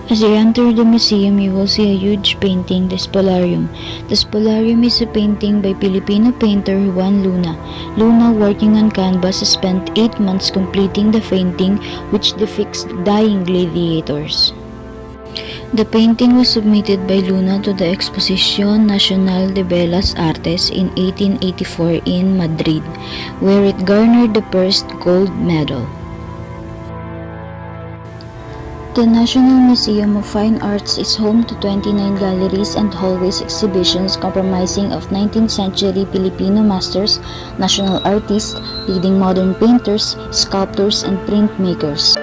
As you enter the museum, you will see a huge painting, the Spolarium. The Spolarium is a painting by Filipino painter Juan Luna. Luna, working on canvas, spent 8 months completing the painting, which depicts dying gladiators. The painting was submitted by Luna to the Exposición Nacional de Bellas Artes in 1884 in Madrid, where it garnered the first gold medal. The National Museum of Fine Arts is home to 29 galleries and hallways exhibitions comprising of 19th century Filipino masters, national artists, leading modern painters, sculptors, and printmakers.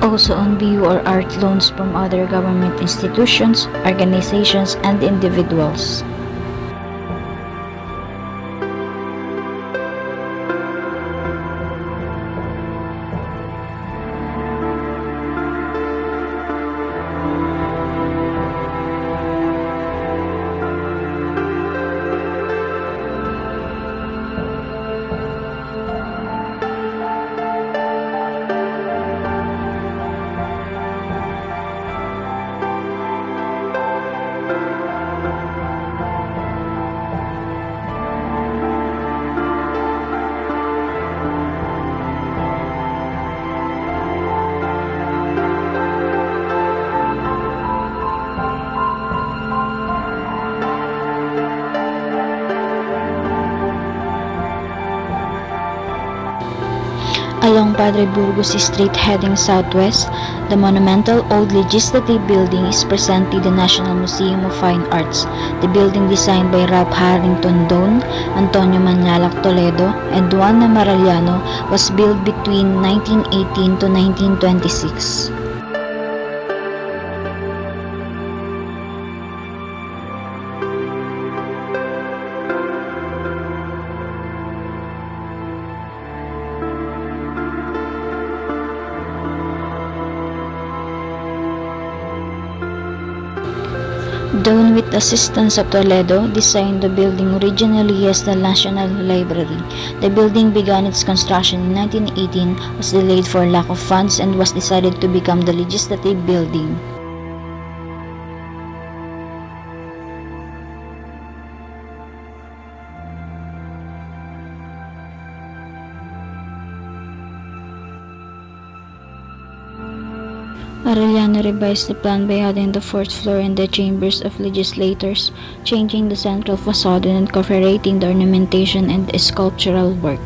Also on view are art loans from other government institutions, organizations, and individuals. Along Padre Burgos Street heading southwest, the monumental old legislative building is presently the National Museum of Fine Arts. The building, designed by Ralph Harrington Doane, Antonio Manilac Toledo, and Juan Maraliano, was built between 1918 to 1926. Doane, with assistance of Toledo, designed the building originally as the National Library. The building began its construction in 1918, was delayed for lack of funds, and was decided to become the Legislative Building. Arellano revised the plan by adding the fourth floor and the chambers of legislators, changing the central facade and incorporating the ornamentation and sculptural work.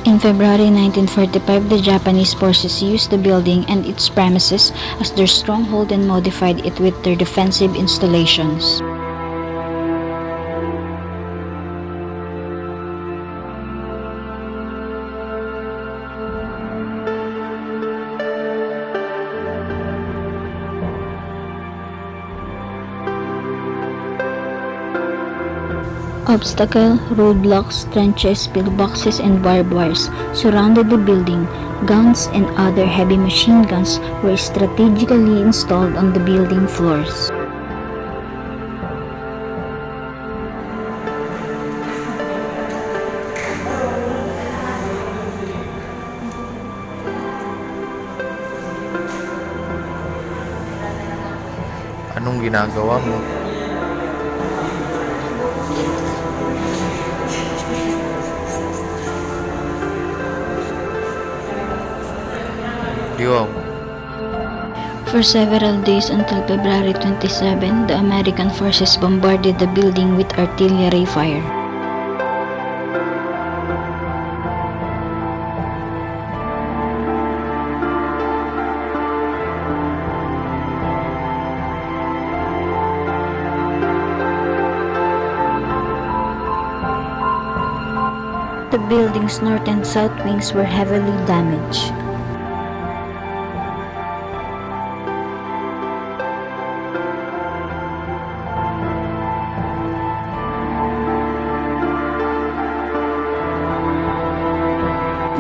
In February 1945, the Japanese forces used the building and its premises as their stronghold and modified it with their defensive installations. Obstacle, roadblocks, trenches, pillboxes, and barbed wires surrounded the building. Guns and other heavy machine guns were strategically installed on the building floors. Anong ginagawa mo? Vidyow. For several days until February 27, the American forces bombarded the building with artillery fire. The building's north and south wings were heavily damaged.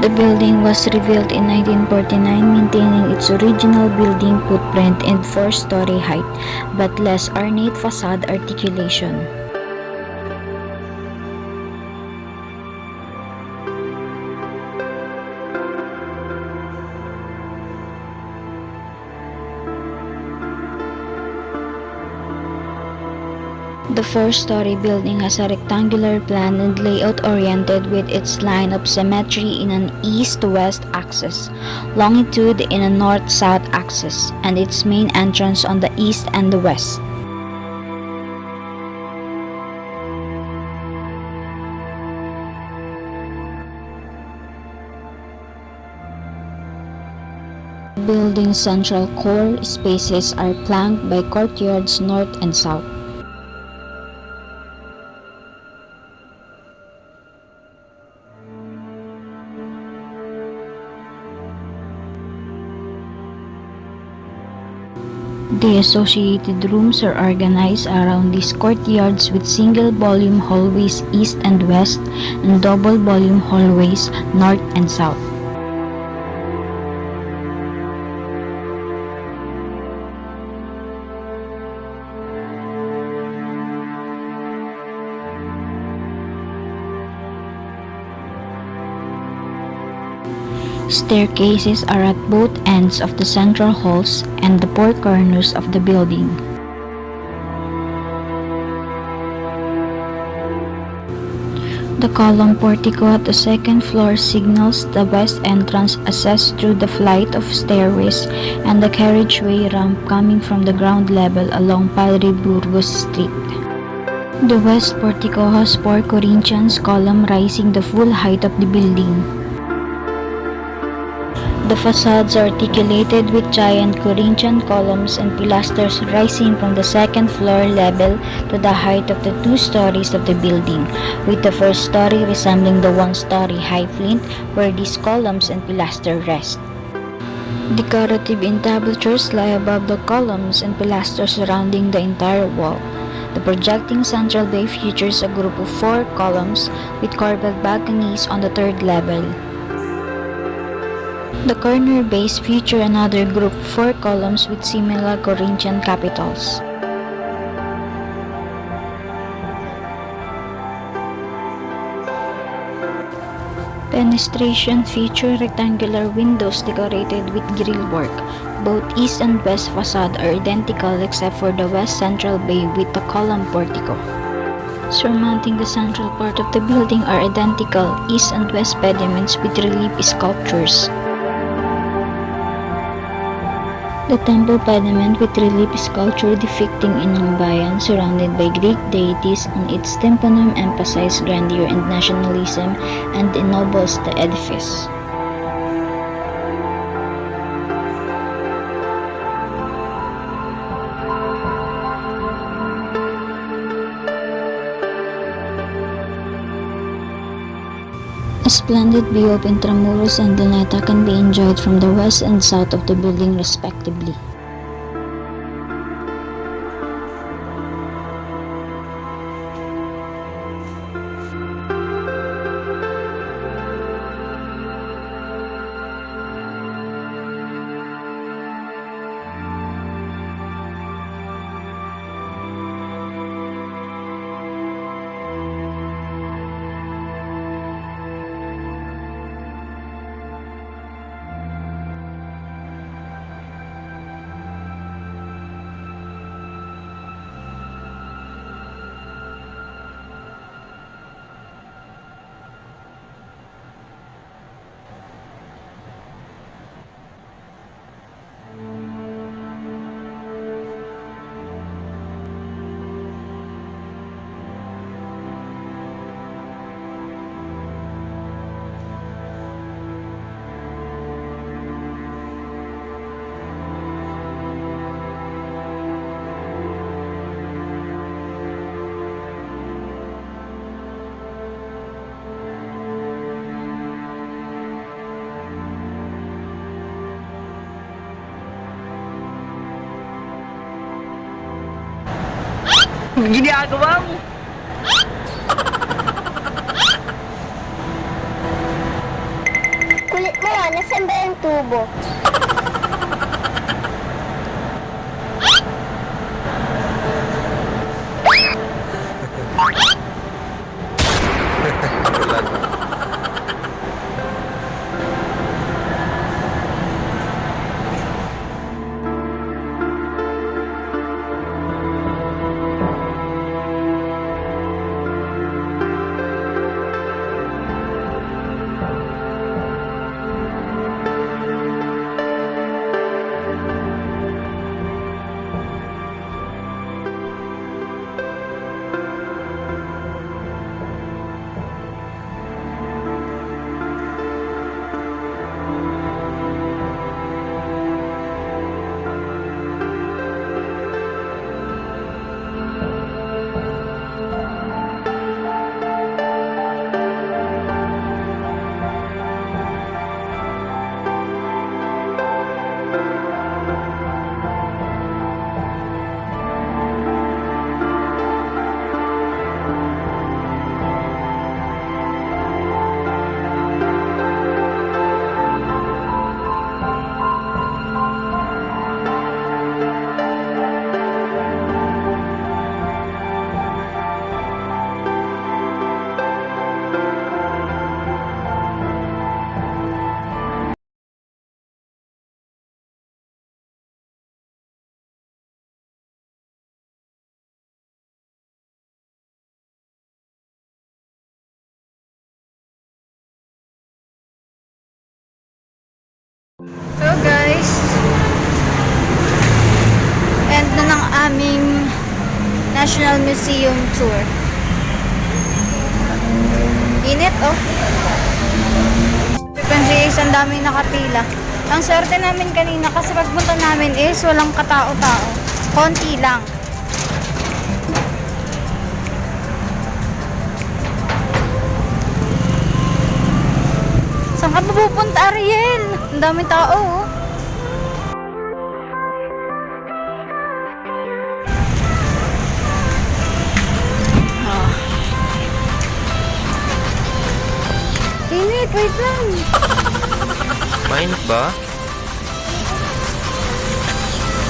The building was rebuilt in 1949, maintaining its original building footprint and four-story height, but less ornate facade articulation. The four-story building has a rectangular plan and layout oriented with its line of symmetry in an east-west axis, longitude in a north-south axis, and its main entrance on the east and the west. The building's central core spaces are flanked by courtyards north and south. The associated rooms are organized around these courtyards with single-volume hallways east and west and double-volume hallways north and south. Staircases are at both ends of the central halls and the four corners of the building. The column portico at the second floor signals the west entrance accessed through the flight of stairways and the carriageway ramp coming from the ground level along Padre Burgos Street. The west portico has four Corinthians columns rising the full height of the building. The facades are articulated with giant Corinthian columns and pilasters rising from the second floor level to the height of the two stories of the building, with the first story resembling the one-story high plinth where these columns and pilasters rest. Decorative entablatures lie above the columns and pilasters surrounding the entire wall. The projecting central bay features a group of four columns with corbelled balconies on the third level. The corner bays feature another group of four columns with similar Corinthian capitals. Fenestration feature rectangular windows decorated with grillwork. Both east and west facade are identical except for the west central bay with the column portico. Surmounting the central part of the building are identical east and west pediments with relief sculptures. The temple pediment with relief sculpture depicting Inang Bayan surrounded by Greek deities on its tympanum emphasizes grandeur and nationalism and ennobles the edifice. A splendid view of Intramuros and Luneta can be enjoyed from the west and south of the building respectively. Ginagawa mo. Kulit mo ah, nasaan ba yung tubo? Wala na. So guys, end na ng aming National Museum tour. Init oh. Kasi ang daming nakapila. Ang swerte namin kanina kasi pagpunta namin is walang katao-tao. Konti lang. Saan ka pupunta, Ariel? Ang daming tao, oh. Ah. Init, wait lang. Mainit ba?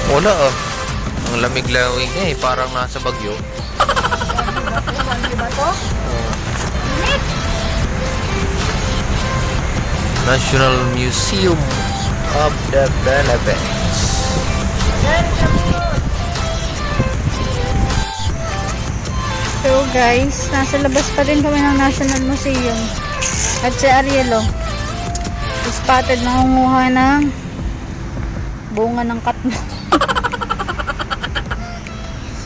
Wala ah. Ang lamig-lamig eh, parang nasa Bagyo. Diba to? Init. National Museum of the Philippines. So guys, nasa labas pa din kami ng National Museum. At si Ariel, oh, spotted nangunguha ng bunga ng katmon.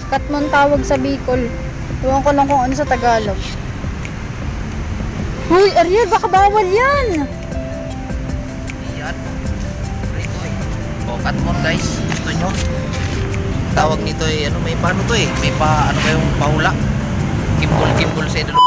Katmon tawag sa Bicol. Iwan ko lang kung ano sa Tagalog. Huy, Ariel, baka bawal yan! Yan. O, katmon guys. Gusto nyo? Tawag nito eh, ano, may paano to eh. May pa, ano ba yung pahula? Kimbol-kimbol sa idolo.